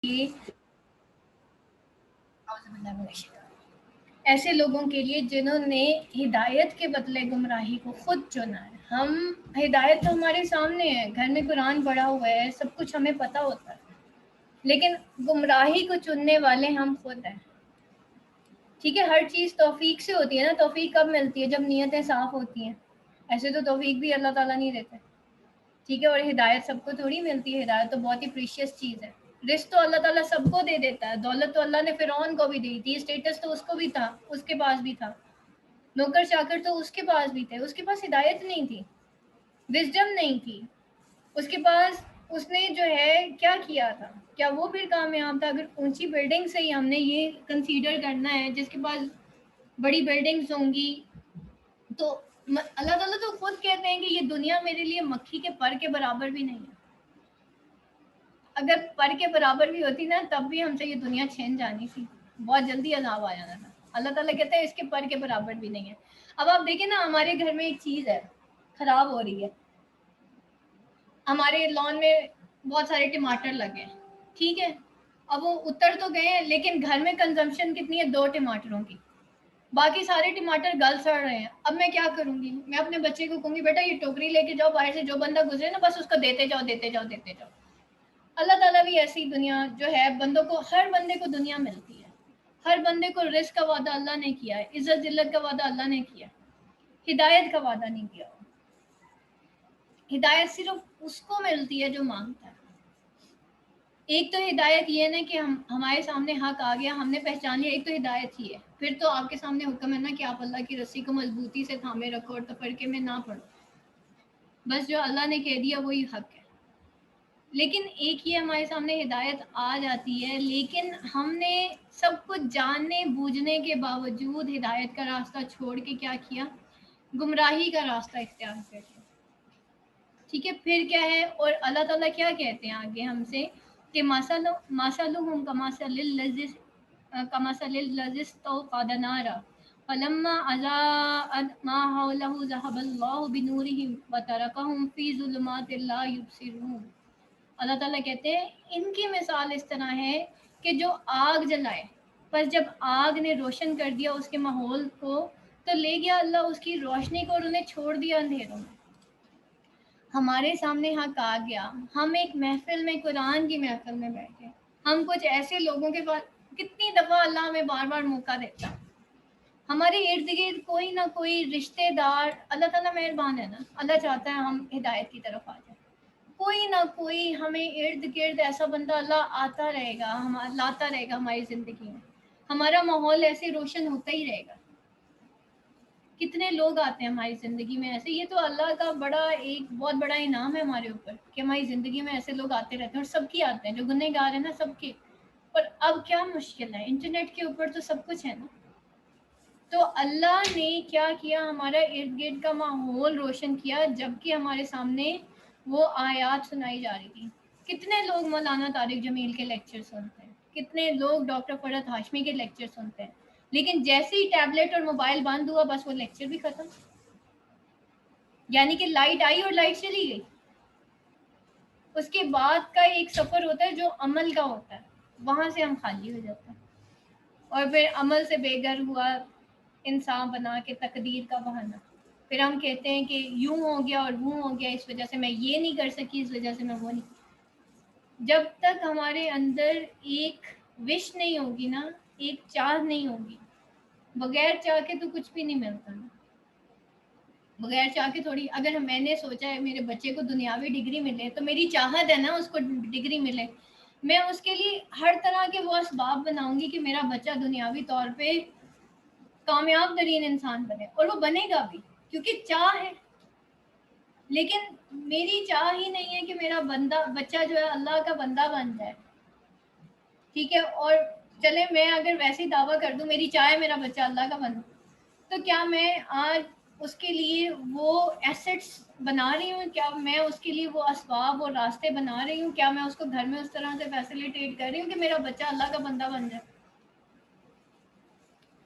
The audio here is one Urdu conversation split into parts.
لیے ایسے لوگوں کے لیے جنہوں نے ہدایت کے بدلے گمراہی کو خود چنا ہے. ہم ہدایت تو ہمارے سامنے ہے، گھر میں قرآن پڑھا ہوا ہے، سب کچھ ہمیں پتہ ہوتا ہے، لیکن گمراہی کو چننے والے ہم خود ہیں. ٹھیک ہے، ہر چیز توفیق سے ہوتی ہے نا. توفیق کب ملتی ہے؟ جب نیتیں صاف ہوتی ہیں. ایسے تو توفیق بھی اللہ تعالیٰ نہیں دیتے. ٹھیک ہے، اور ہدایت سب کو تھوڑی ملتی ہے. ہدایت تو بہت ہی پریشیس چیز ہے. رزق تو اللہ تعالیٰ سب کو دے دیتا ہے. دولت تو اللہ نے فرعون کو بھی دی تھی، اسٹیٹس تو اس کو بھی تھا، اس کے پاس بھی تھا. نوکر چاکر تو اس کے پاس بھی تھے، اس کے پاس ہدایت نہیں تھی، وزڈم نہیں تھی اس کے پاس. اس نے جو ہے کیا کیا تھا؟ کیا وہ پھر کامیاب تھا؟ اگر اونچی بلڈنگ سے ہی ہم نے یہ کنسیڈر کرنا ہے، جس کے پاس بڑی بلڈنگز ہوں گی، تو اللہ تعالیٰ تو خود کہتے ہیں کہ یہ دنیا میرے لیے مکھی کے پر کے برابر بھی نہیں ہے. اگر پر کے برابر بھی ہوتی نا، تب بھی ہم سے یہ دنیا چھین جانی تھی، بہت جلدی عذاب آ جانا تھا. اللہ تعالیٰ کہتے ہیں اس کے پر کے برابر بھی نہیں ہے. اب آپ دیکھیں نا، ہمارے گھر میں ایک چیز ہے خراب ہو رہی ہے. ہمارے لان میں بہت سارے ٹماٹر لگے ہیں، ٹھیک ہے، اب وہ اتر تو گئے ہیں، لیکن گھر میں کنزمپشن کتنی ہے؟ 2 ٹماٹروں کی. باقی سارے ٹماٹر گل سڑ رہے ہیں. اب میں کیا کروں گی؟ میں اپنے بچے کو کہوں گی بیٹا یہ ٹوکری لے کے جاؤ، باہر سے جو بندہ گزرے نا بس اس کو دیتے جاؤ دیتے جاؤ دیتے جاؤ. اللہ تعالیٰ بھی ایسی دنیا جو ہے، بندوں کو، ہر بندے کو دنیا ملتی ہے. ہر بندے کو رزق کا وعدہ اللہ نے کیا ہے، عزت ذلت کا وعدہ اللہ نے کیا، ہدایت کا وعدہ نہیں کیا. ہدایت صرف اس کو ملتی ہے جو مانگتا ہے. ایک تو ہدایت یہ ہے کہ ہمارے سامنے حق آ گیا، ہم نے پہچان لیا، ایک تو ہدایت ہی ہے. پھر تو آپ کے سامنے حکم ہے نا کہ آپ اللہ کی رسی کو مضبوطی سے تھامے رکھو اور تفرقے میں نہ پڑو. بس جو اللہ نے کہہ دیا وہی حق ہے. لیکن ایک یہ ہمارے سامنے ہدایت آ جاتی ہے، لیکن ہم نے سب کچھ جاننے بوجھنے کے باوجود ہدایت کا راستہ چھوڑ کے کیا کیا؟ گمراہی کا راستہ اختیار کر لیا. ٹھیک ہے، پھر کیا ہے؟ اور اللہ تعالیٰ کیا کہتے ہیں آگے ہم سے کہ مَثَلُهُمْ كَمَثَلِ الَّذِي اسْتَوْقَدَ نَارًا فَلَمَّا أَضَاءَتْ مَا حَوْلَهُ ذَهَبَ اللَّهُ بِنُورِهِمْ وَتَرَكَهُمْ فِي ظُلُمَاتٍ لَا يُبْصِرُونَ. اللہ تعالیٰ کہتے ہیں ان کی مثال اس طرح ہے کہ جو آگ جلائے، پر جب آگ نے روشن کر دیا اس کے ماحول کو، تو لے گیا اللہ اس کی روشنی کو اور انہیں چھوڑ دیا اندھیروں میں. ہمارے سامنے حق آ گیا، ہم ایک محفل میں، قرآن کی محفل میں بیٹھے، ہم کچھ ایسے لوگوں کے پاس، کتنی دفعہ اللہ ہمیں بار بار موقع دیتا. ہمارے ارد گرد کوئی نہ کوئی رشتہ دار، اللہ تعالیٰ مہربان ہے نا، اللہ چاہتا ہے ہم ہدایت کی طرف آ جائیں. کوئی نہ کوئی ہمیں ارد گرد ایسا بندہ اللہ آتا رہے گا، لاتا رہے گا ہماری زندگی میں. ہمارا ماحول ایسے روشن ہوتا ہی رہے گا. کتنے لوگ آتے ہیں ہماری زندگی میں ایسے. یہ تو اللہ کا ایک بہت بڑا انعام ہے ہمارے اوپر کہ ہماری زندگی میں ایسے لوگ آتے رہتے ہیں، اور سب کی آتے ہیں، جو گنہگار ہیں نا سب کے. اور اب کیا مشکل ہے؟ انٹرنیٹ کے اوپر تو سب کچھ ہے نا. تو اللہ نے کیا کیا؟ ہمارا ارد گرد کا ماحول روشن کیا، جبکہ ہمارے سامنے وہ آیات سنائی جا رہی تھی. کتنے لوگ مولانا طارق جمیل کے لیکچر سنتے ہیں، کتنے لوگ ڈاکٹر فرحت ہاشمی کے لیکچر سنتے ہیں، لیکن جیسے ہی ٹیبلٹ اور موبائل بند ہوا بس وہ لیکچر بھی ختم. یعنی کہ لائٹ آئی اور لائٹ چلی گئی. اس کے بعد کا ایک سفر ہوتا ہے جو عمل کا ہوتا ہے، وہاں سے ہم خالی ہو جاتے ہیں، اور پھر عمل سے بے گھر ہوا انسان بنا کے تقدیر کا بہانہ. پھر ہم کہتے ہیں کہ یوں ہو گیا اور وہ ہو گیا، اس وجہ سے میں یہ نہیں کر سکی، اس وجہ سے میں وہ نہیں. جب تک ہمارے اندر ایک وش نہیں ہوگی نا، ایک چاہ نہیں ہوگی، بغیر چاہ کے تو کچھ بھی نہیں ملتا نا. بغیر چاہ کے تھوڑی، اگر میں نے سوچا ہے میرے بچے کو دنیاوی ڈگری ملے تو میری چاہت ہے نا اس کو ڈگری ملے. میں اس کے لیے ہر طرح کے وہ اسباب بناؤں گی کہ میرا بچہ دنیاوی طور پہ کامیاب ترین انسان بنے، اور وہ بنے گا بھی کیونکہ چاہ ہے. لیکن میری چاہ ہی نہیں ہے کہ میرا بچہ جو ہے اللہ کا بندہ بن جائے. ٹھیک ہے، اور چلے میں اگر ویسے ہی دعویٰ کر دوں میری چاہ ہے میرا بچہ اللہ کا بندہ، تو کیا میں آج اس کے لیے وہ ایسٹس بنا رہی ہوں؟ کیا میں اس کے لیے وہ اسباب اور راستے بنا رہی ہوں؟ کیا میں اس کو گھر میں اس طرح سے فیسیلیٹیٹ کر رہی ہوں کہ میرا بچہ اللہ کا بندہ بن جائے؟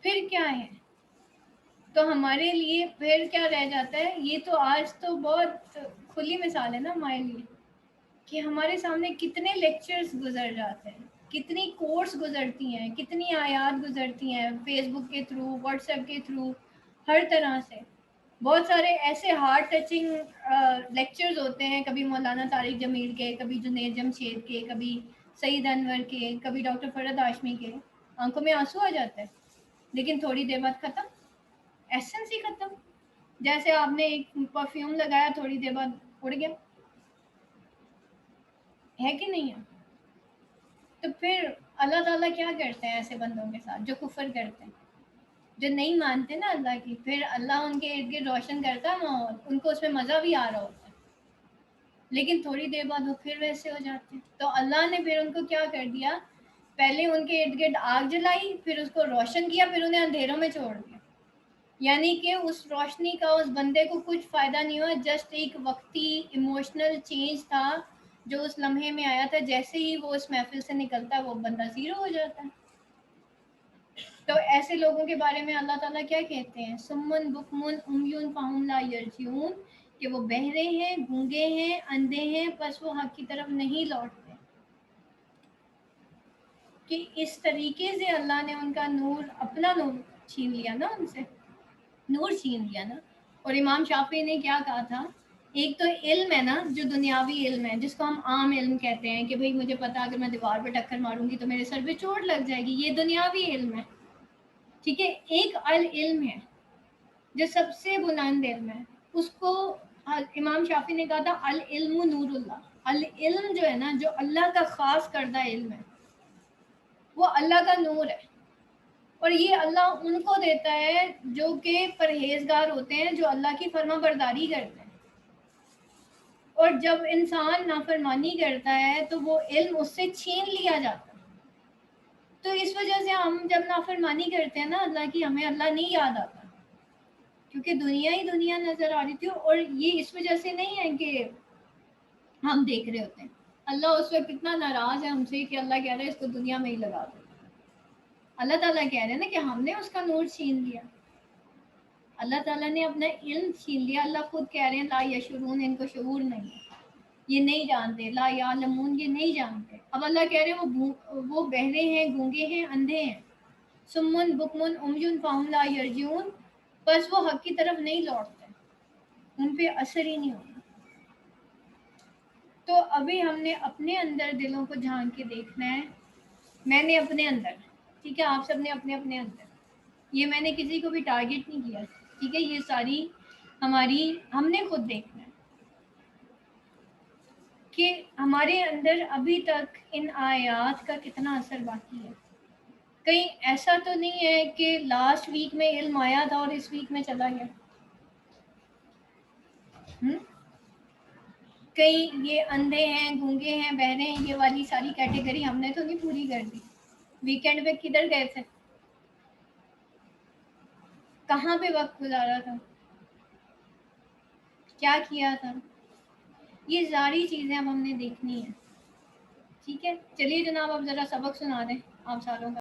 پھر کیا ہے؟ تو ہمارے لیے پھر کیا رہ جاتا ہے؟ یہ تو آج تو بہت کھلی مثال ہے نا ہمارے لیے کہ ہمارے سامنے کتنے لیکچرز گزر جاتے ہیں. کتنی کورس گزرتی ہیں، کتنی آیات گزرتی ہیں فیس بک کے تھرو، واٹس ایپ کے تھرو، ہر طرح سے بہت سارے ایسے ہارٹ ٹچنگ لیکچرز ہوتے ہیں، کبھی مولانا طارق جمیل کے، کبھی جنید جمشید کے، کبھی سعید انور کے، کبھی ڈاکٹر فرد ہاشمی کے. آنکھوں میں آنسو آ جاتا ہے، لیکن تھوڑی دیر بعد ختم، ایسنس ہی ختم. جیسے آپ نے ایک پرفیوم لگایا، تھوڑی دیر بعد اڑ گیا، ہے کہ نہیں ہے؟ تو پھر اللہ تعالیٰ کیا کرتے ہیں ایسے بندوں کے ساتھ جو کفر کرتے ہیں، جو نہیں مانتے نا اللہ کی؟ پھر اللہ ان کے ارد گرد روشن کرتا ہے ماحول، ان کو اس میں مزہ بھی آ رہا ہوتا ہے، لیکن تھوڑی دیر بعد وہ پھر ویسے ہو جاتے ہیں. تو اللہ نے پھر ان کو کیا کر دیا، پہلے ان کے ارد گرد آگ جلائی، پھر اس کو روشن کیا، پھر انہیں اندھیروں میں چھوڑ دیا. یعنی کہ اس روشنی کا اس بندے کو کچھ فائدہ نہیں ہوا، جسٹ ایک وقتی ایموشنل چینج تھا جو اس لمحے میں آیا تھا. جیسے ہی وہ اس محفل سے نکلتا ہے وہ بندہ زیرو ہو جاتا ہے. تو ایسے لوگوں کے بارے میں اللہ تعالیٰ کیا کہتے ہیں، سمن بکمن امیون فہم لا یرجعون، کہ وہ بہرے ہیں، گونگے ہیں، اندھے ہیں، پس وہ حق کی طرف نہیں لوٹتے. کہ اس طریقے سے اللہ نے ان کا نور، اپنا نور چھین لیا نا، ان سے نور چھین لیا نا. اور امام شافعی نے کیا کہا تھا، ایک تو علم ہے نا جو دنیاوی علم ہے، جس کو ہم عام علم کہتے ہیں کہ بھئی مجھے پتا اگر میں دیوار پہ ٹکر ماروں گی تو میرے سر پہ چوٹ لگ جائے گی، یہ دنیاوی علم ہے. ٹھیک ہے، ایک العلم ہے جو سب سے بلند علم ہے، اس کو امام شافعی نے کہا تھا العلم نور اللہ. العلم جو ہے نا، جو اللہ کا خاص کردہ علم ہے، وہ اللہ کا نور ہے. اور یہ اللہ ان کو دیتا ہے جو کہ پرہیزگار ہوتے ہیں، جو اللہ کی فرما برداری کرتے ہیں. اور جب انسان نافرمانی کرتا ہے تو وہ علم اس سے چھین لیا جاتا ہے. تو اس وجہ سے ہم جب نافرمانی کرتے ہیں نا اللہ کی، ہمیں اللہ نہیں یاد آتا، کیونکہ دنیا ہی دنیا نظر آ رہی تھی. اور یہ اس وجہ سے نہیں ہے کہ ہم دیکھ رہے ہوتے ہیں، اللہ اس وقت کتنا ناراض ہے ہم سے کہ اللہ کہہ رہے ہیں اس کو دنیا میں ہی لگا دو. اللہ تعالیٰ کہہ رہے ہیں نا کہ ہم نے اس کا نور چھین لیا، اللہ تعالیٰ نے اپنا علم چھین لیا. اللہ خود کہہ رہے ہیں لا یشعرون، ان کو شعور نہیں ہے، یہ نہیں جانتے. لا یعلمون، یہ نہیں جانتے. اب اللہ کہہ رہے ہیں وہ بہرے ہیں، گونگے ہیں، اندھے ہیں. سمن بکمن امیون فہم لا یرجعون، بس وہ حق کی طرف نہیں لوٹتے، ان پہ اثر ہی نہیں ہوتا. تو ابھی ہم نے اپنے اندر دلوں کو جھانک کے دیکھنا ہے. میں نے اپنے اندر، ٹھیک ہے، آپ سب نے اپنے اپنے اندر، یہ میں نے کسی کو بھی ٹارگٹ نہیں کیا، ٹھیک ہے، یہ ساری ہم نے خود دیکھنا ہے کہ ہمارے اندر ابھی تک ان آیات کا کتنا اثر باقی ہے. کہیں ایسا تو نہیں ہے کہ لاسٹ ویک میں علم آیا تھا اور اس ویک میں چلا گیا؟ کہیں یہ اندھے ہیں، گونگے ہیں، بہرے ہیں، یہ والی ساری کیٹیگری ہم نے تو نہیں پوری کر دی؟ ویکینڈ پہ کدھر گئے تھے؟ کہاں پہ وقت گزارا تھا؟ کیا کیا تھا؟ یہ ساری چیزیں اب ہم نے دیکھنی ہے. ٹھیک ہے، چلیے جناب اب ذرا سبق سنا دیں آپ ساروں کا.